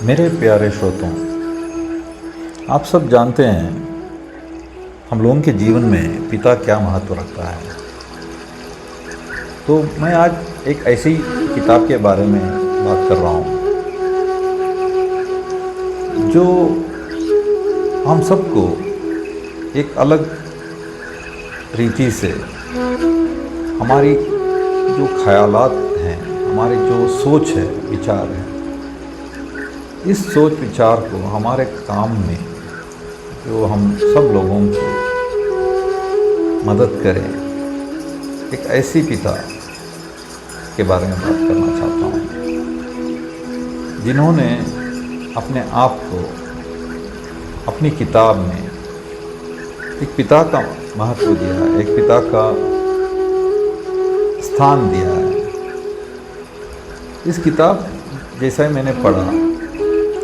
मेरे प्यारे श्रोतों, आप सब जानते हैं हम लोगों के जीवन में पिता क्या महत्व रखता है। तो मैं आज एक ऐसी किताब के बारे में बात कर रहा हूँ जो हम सबको एक अलग रीति से हमारी जो ख्यालात हैं, हमारी जो सोच है, विचार है, इस सोच विचार को हमारे काम में जो हम सब लोगों की मदद करें, एक ऐसी पिता के बारे में बात करना चाहता हूँ जिन्होंने अपने आप को अपनी किताब में एक पिता का महत्व दिया है, एक पिता का स्थान दिया है। इस किताब जैसा ही मैंने पढ़ा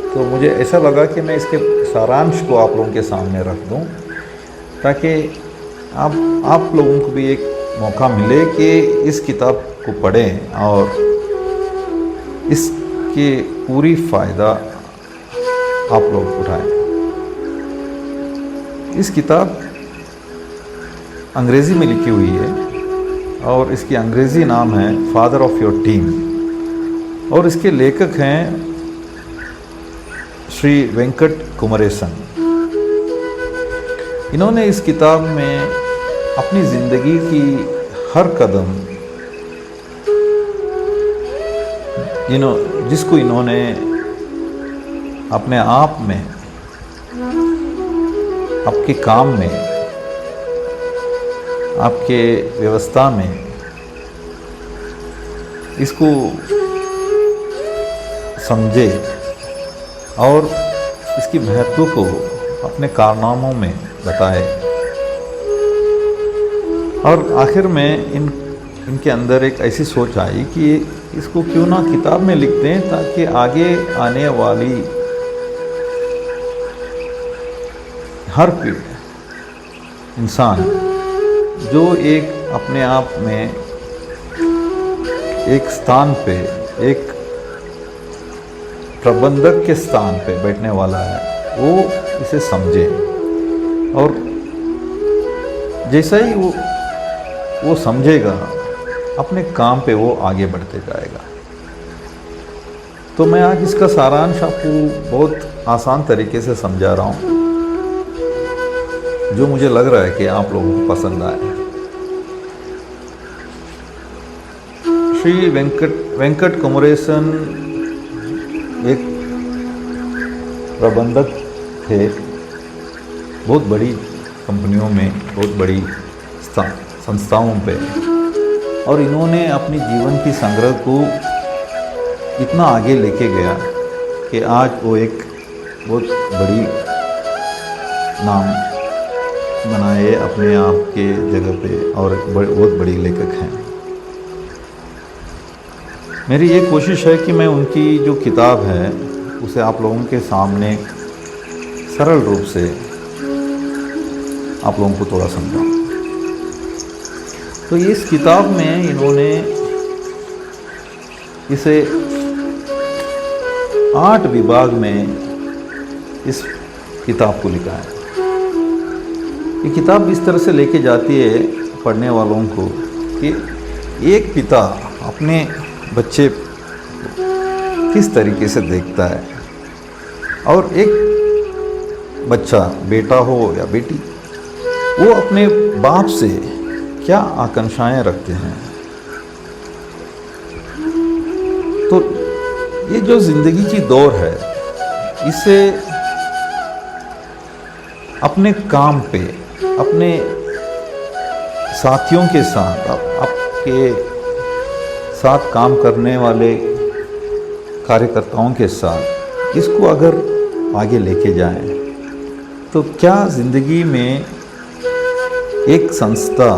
तो मुझे ऐसा लगा कि मैं इसके सारांश को आप लोगों के सामने रख दूं, ताकि आप लोगों को भी एक मौका मिले कि इस किताब को पढ़ें और इसके पूरी फ़ायदा आप लोग उठाएं। इस किताब अंग्रेज़ी में लिखी हुई है और इसकी अंग्रेज़ी नाम है फादर ऑफ योर टीम, और इसके लेखक हैं श्री वेंकट कुमरेसन। इन्होंने इस किताब में अपनी ज़िंदगी की हर कदम जिसको इन्होंने अपने आप में, आपके काम में, आपके व्यवस्था में इसको समझे और इसकी महत्व को अपने कारनामों में बताए। और आखिर में इनके अंदर एक ऐसी सोच आई कि इसको क्यों ना किताब में लिख दें, ताकि आगे आने वाली हर इंसान जो एक अपने आप में एक स्थान पे, एक प्रबंधक के स्थान पे बैठने वाला है, वो इसे समझे और जैसा ही वो समझेगा, अपने काम पे वो आगे बढ़ते जाएगा। तो मैं आज इसका सारांश आपको बहुत आसान तरीके से समझा रहा हूँ, जो मुझे लग रहा है कि आप लोगों को पसंद आए। श्री वेंकट कुमरेसन एक प्रबंधक थे, बहुत बड़ी कंपनियों में, बहुत बड़ी संस्थाओं पे, और इन्होंने अपनी जीवन की संग्रह को इतना आगे लेके गया कि आज वो एक बहुत बड़ी नाम बनाए अपने आप के जगह पे और बहुत बड़ी लेखक हैं। मेरी ये कोशिश है कि मैं उनकी जो किताब है उसे आप लोगों के सामने सरल रूप से आप लोगों को थोड़ा समझाऊं। तो इस किताब में इन्होंने इसे 8 विभाग में इस किताब को लिखा है। ये किताब इस तरह से लेके जाती है पढ़ने वालों को कि एक पिता अपने बच्चे किस तरीके से देखता है, और एक बच्चा, बेटा हो या बेटी, वो अपने बाप से क्या आकांक्षाएं रखते हैं। तो ये जो ज़िंदगी की दौड़ है, इसे अपने काम पे, अपने साथियों के साथ, आपके साथ काम करने वाले कार्यकर्ताओं के साथ इसको अगर आगे लेके जाएं, तो क्या ज़िंदगी में एक संस्था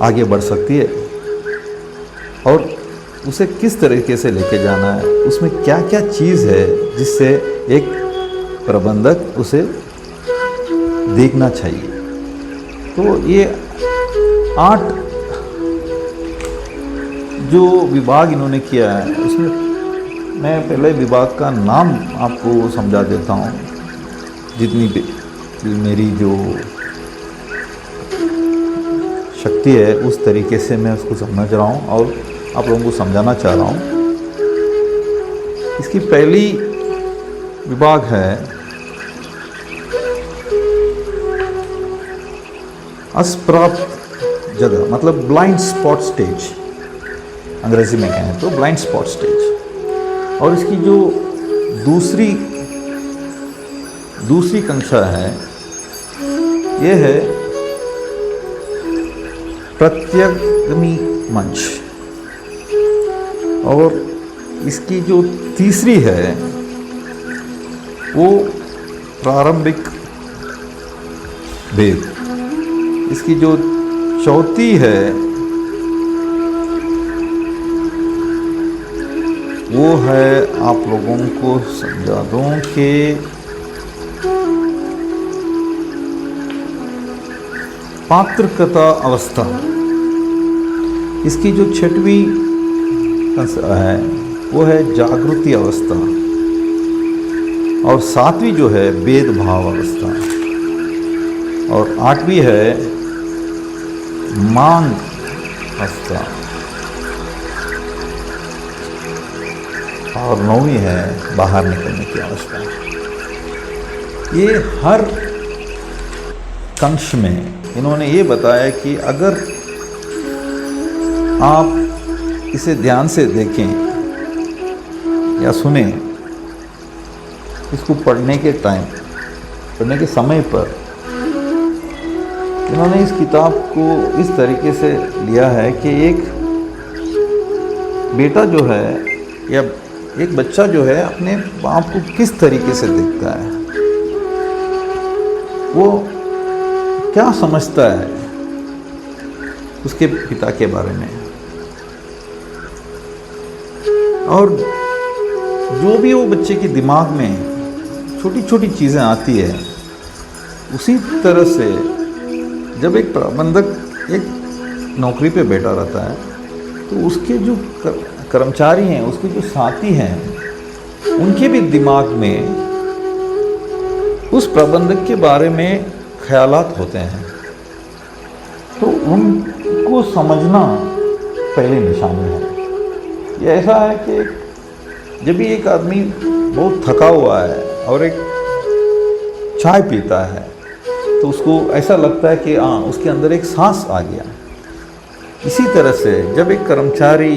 आगे बढ़ सकती है, और उसे किस तरीके से लेके जाना है, उसमें क्या क्या चीज़ है जिससे एक प्रबंधक उसे देखना चाहिए। तो ये 8 जो विभाग इन्होंने किया है, उसमें मैं पहले विभाग का नाम आपको समझा देता हूँ, जितनी भी मेरी जो शक्ति है उस तरीके से मैं उसको समझ रहा हूँ और आप लोगों को समझाना चाह रहा हूँ। इसकी पहली विभाग है अस्प्राप्त जगह, मतलब ब्लाइंड स्पॉट स्टेज, अंग्रेजी में कहें तो ब्लाइंड स्पॉट स्टेज। और इसकी जो दूसरी कक्षा है ये है प्रत्यग्नि मंच। और इसकी जो तीसरी है वो प्रारंभिक भेद। इसकी जो चौथी है वो है, आप लोगों को समझा दूं कि पात्रकता अवस्था। इसकी जो छठवीं है वो है जागृति अवस्था। और सातवीं जो है भेदभाव अवस्था। और आठवीं है मांग अवस्था। और नौवीं है बाहर निकलने की अवस्था। ये हर कंश में इन्होंने ये बताया कि अगर आप इसे ध्यान से देखें या सुने, इसको पढ़ने के समय पर इन्होंने इस किताब को इस तरीके से लिया है कि एक बेटा जो है या एक बच्चा जो है अपने बाप को किस तरीके से देखता है, वो क्या समझता है उसके पिता के बारे में, और जो भी वो बच्चे के दिमाग में छोटी छोटी चीज़ें आती है, उसी तरह से जब एक प्रबंधक एक नौकरी पे बैठा रहता है तो उसके जो कर्मचारी हैं, उसके जो साथी हैं, उनके भी दिमाग में उस प्रबंधक के बारे में ख्यालात होते हैं। तो उनको समझना पहले निशानी है। ये ऐसा है कि जब भी एक आदमी बहुत थका हुआ है और एक चाय पीता है तो उसको ऐसा लगता है कि हाँ, उसके अंदर एक सांस आ गया। इसी तरह से जब एक कर्मचारी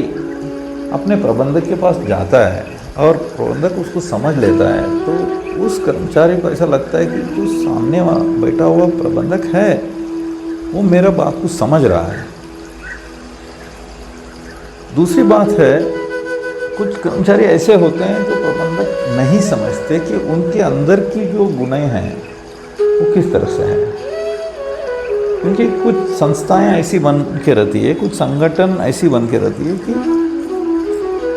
अपने प्रबंधक के पास जाता है और प्रबंधक उसको समझ लेता है तो उस कर्मचारी को ऐसा लगता है कि जो सामने बैठा हुआ प्रबंधक है वो मेरा बात को समझ रहा है। दूसरी बात है, कुछ कर्मचारी ऐसे होते हैं जो प्रबंधक नहीं समझते कि उनके अंदर की जो गुण हैं वो किस तरह से हैं। क्योंकि कुछ संस्थाएं ऐसी बन के रहती है, कुछ संगठन ऐसी बन के रहती है कि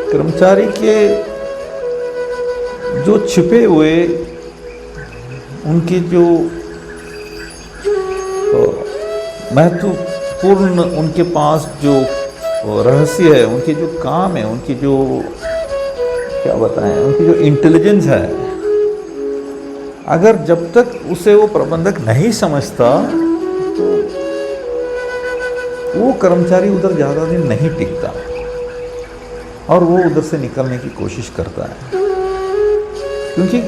कर्मचारी के जो छिपे हुए उनकी जो महत्वपूर्ण उनके पास जो रहस्य है, उनके जो काम है, उनकी जो क्या बताएं, उनकी जो इंटेलिजेंस है, अगर जब तक उसे वो प्रबंधक नहीं समझता तो वो कर्मचारी उधर ज़्यादा दिन नहीं टिकता और वो उधर से निकलने की कोशिश करता है। क्योंकि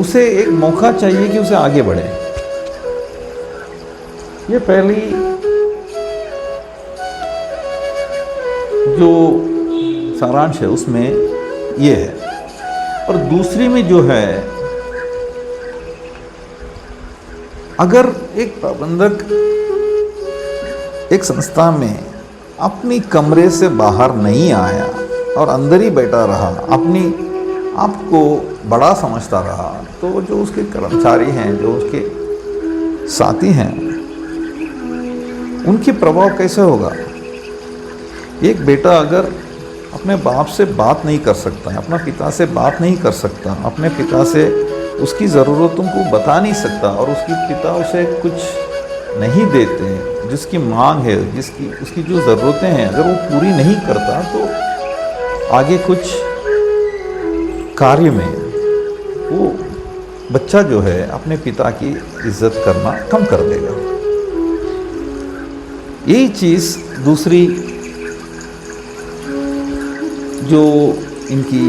उसे एक मौका चाहिए कि उसे आगे बढ़े। ये पहली जो सारांश है उसमें ये है। और दूसरी में जो है, अगर एक प्रबंधक एक संस्था में अपनी कमरे से बाहर नहीं आया और अंदर ही बैठा रहा, अपनी आप को बड़ा समझता रहा, तो जो उसके कर्मचारी हैं, जो उसके साथी हैं, उनके प्रभाव कैसे होगा। एक बेटा अगर अपने बाप से बात नहीं कर सकता है, अपना पिता से बात नहीं कर सकता, अपने पिता से उसकी ज़रूरतों को बता नहीं सकता और उसकी पिता उसे कुछ नहीं देते, जिसकी मांग है, उसकी जो ज़रूरतें हैं, अगर वो पूरी नहीं करता तो आगे कुछ कार्य में वो बच्चा जो है अपने पिता की इज्जत करना कम कर देगा। यही चीज़ दूसरी जो इनकी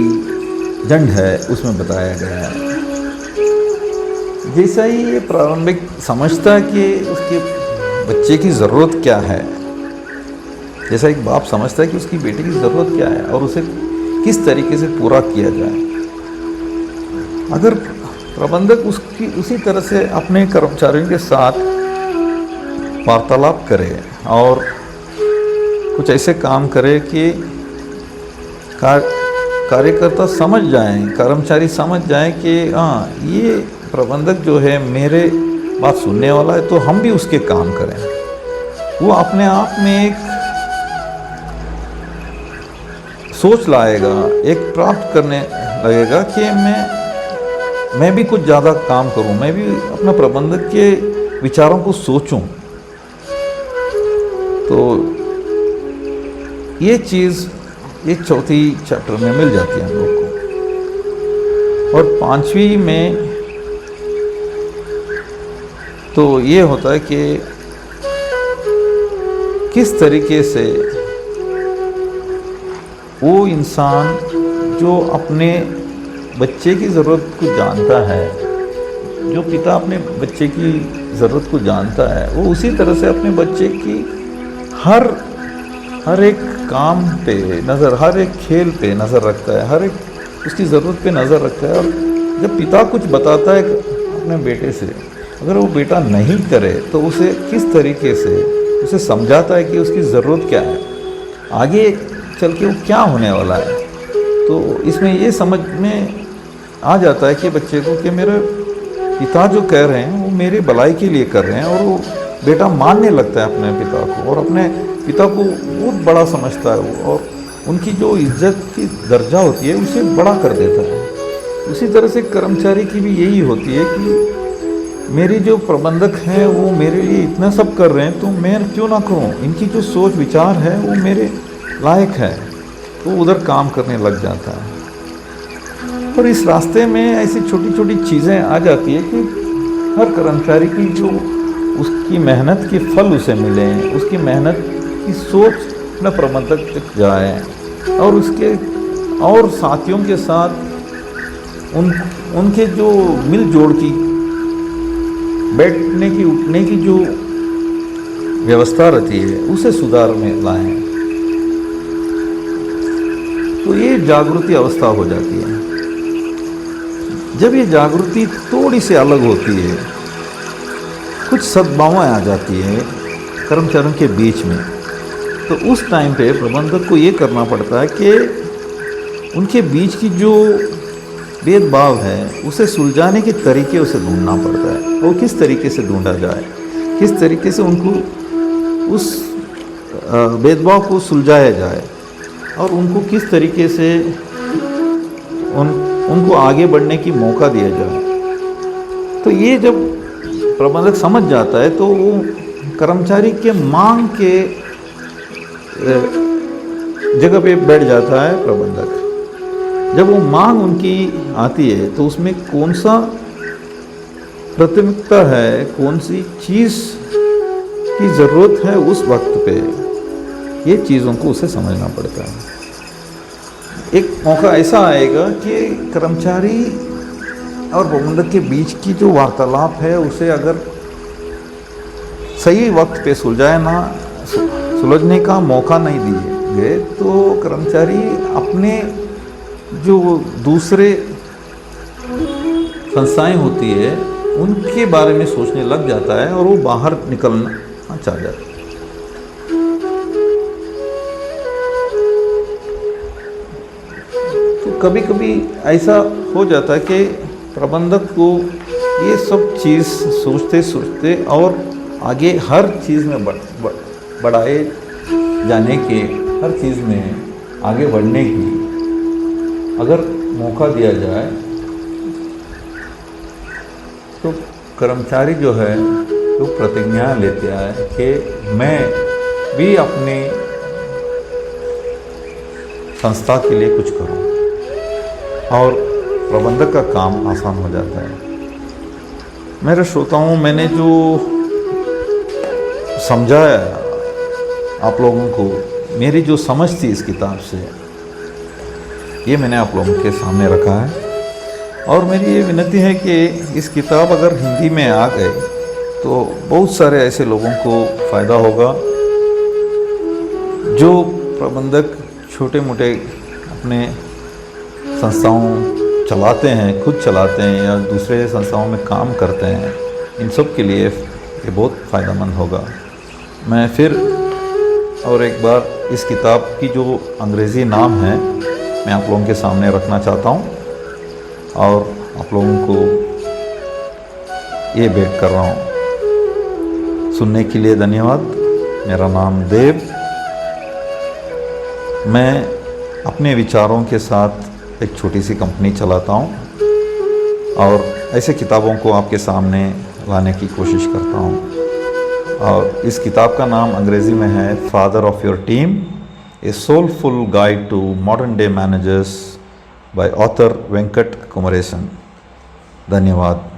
जंड है उसमें बताया गया है। जैसा ही ये प्रारंभिक समझता है कि उसके बच्चे की ज़रूरत क्या है, जैसा एक बाप समझता है कि उसकी बेटे की ज़रूरत क्या है और उसे किस तरीके से पूरा किया जाए, अगर प्रबंधक उसकी उसी तरह से अपने कर्मचारियों के साथ वार्तालाप करे और कुछ ऐसे काम करे कि कार्यकर्ता समझ जाएं, कर्मचारी समझ जाएं कि हाँ ये प्रबंधक जो है मेरे बात सुनने वाला है, तो हम भी उसके काम करें। वो अपने आप में एक सोच लाएगा, एक प्राप्त करने लगेगा कि मैं भी कुछ ज़्यादा काम करूं, मैं भी अपना प्रबंधक के विचारों को सोचूं। तो ये चीज़ ये चौथी चैप्टर में मिल जाती है हम लोग को। और पांचवी में तो ये होता है कि किस तरीके से वो इंसान जो अपने बच्चे की ज़रूरत को जानता है, जो पिता अपने बच्चे की ज़रूरत को जानता है, वो उसी तरह से अपने बच्चे की हर एक काम पे नज़र, हर एक खेल पे नज़र रखता है, हर एक उसकी ज़रूरत पे नज़र रखता है। और जब पिता कुछ बताता है अपने बेटे से, अगर वो बेटा नहीं करे तो उसे किस तरीके से उसे समझाता है कि उसकी ज़रूरत क्या है, आगे चल के वो क्या होने वाला है। तो इसमें ये समझ में आ जाता है कि बच्चे को कि मेरे पिता जो कह रहे हैं वो मेरे भलाई के लिए कर रहे हैं, और वो बेटा मानने लगता है अपने पिता को और अपने पिता को बहुत बड़ा समझता है वो, और उनकी जो इज्जत की दर्जा होती है उसे बड़ा कर देता है। उसी तरह से कर्मचारी की भी यही होती है कि मेरे जो प्रबंधक हैं वो मेरे लिए इतना सब कर रहे हैं, तो मैं क्यों ना करूं, इनकी जो सोच विचार है वो मेरे लायक है, तो उधर काम करने लग जाता है। और इस रास्ते में ऐसी छोटी छोटी चीज़ें आ जाती है कि हर कर्मचारी की जो उसकी मेहनत के फल उसे मिले, उसकी मेहनत की सोच अपने प्रबंधक तक जाए, और उसके और साथियों के साथ उनके जो मिलजोड़ की बैठने की उठने की जो व्यवस्था रहती है उसे सुधार में लाएं। तो ये जागृति अवस्था हो जाती है। जब ये जागृति थोड़ी सी अलग होती है, कुछ सद्भावनाएं आ जाती है कर्मचारियों के बीच में, तो उस टाइम पे प्रबंधक को ये करना पड़ता है कि उनके बीच की जो भेदभाव है उसे सुलझाने के तरीके उसे ढूंढना पड़ता है। और किस तरीके से ढूंढा जाए, किस तरीके से उनको उस भेदभाव को सुलझाया जाए, और उनको किस तरीके से उनको आगे बढ़ने की मौका दिया जाए। तो ये जब प्रबंधक समझ जाता है तो वो कर्मचारी के मांग के जगह पे बैठ जाता है प्रबंधक। जब वो मांग उनकी आती है तो उसमें कौन सा प्राथमिकता है, कौन सी चीज़ की ज़रूरत है उस वक्त पे, ये चीज़ों को उसे समझना पड़ता है। एक मौका ऐसा आएगा कि कर्मचारी और प्रबंधक के बीच की जो वार्तालाप है उसे अगर सही वक्त पे सुलझने का मौका नहीं दिए गए तो कर्मचारी अपने जो दूसरे संस्थाएं होती है उनके बारे में सोचने लग जाता है और वो बाहर निकलना चाह जाता है। तो कभी कभी ऐसा हो जाता है कि प्रबंधक को ये सब चीज़ सोचते सोचते और आगे हर चीज़ में बढ़ाए जाने के, हर चीज़ में आगे बढ़ने की अगर मौका दिया जाए तो कर्मचारी जो है तो प्रतिज्ञा लेते हैं कि मैं भी अपने संस्था के लिए कुछ करूं और प्रबंधक का काम आसान हो जाता है। मेरे श्रोताओं, मैंने जो समझाया आप लोगों को, मेरी जो समझ थी इस किताब से, ये मैंने आप लोगों के सामने रखा है। और मेरी ये विनती है कि इस किताब अगर हिंदी में आ गए तो बहुत सारे ऐसे लोगों को फ़ायदा होगा जो प्रबंधक छोटे मोटे अपने संस्थाओं चलाते हैं, खुद चलाते हैं या दूसरे संस्थाओं में काम करते हैं। इन सब के लिए ये बहुत फ़ायदेमंद होगा। मैं फिर और एक बार इस किताब की जो अंग्रेज़ी नाम है मैं आप लोगों के सामने रखना चाहता हूँ और आप लोगों को ये भेंट कर रहा हूँ। सुनने के लिए धन्यवाद। मेरा नाम देव। मैं अपने विचारों के साथ एक छोटी सी कंपनी चलाता हूँ और ऐसे किताबों को आपके सामने लाने की कोशिश करता हूँ। और इस किताब का नाम अंग्रेज़ी में है father of your team, a soulful guide to modern day managers by author Venkat Kumaresan. धन्यवाद।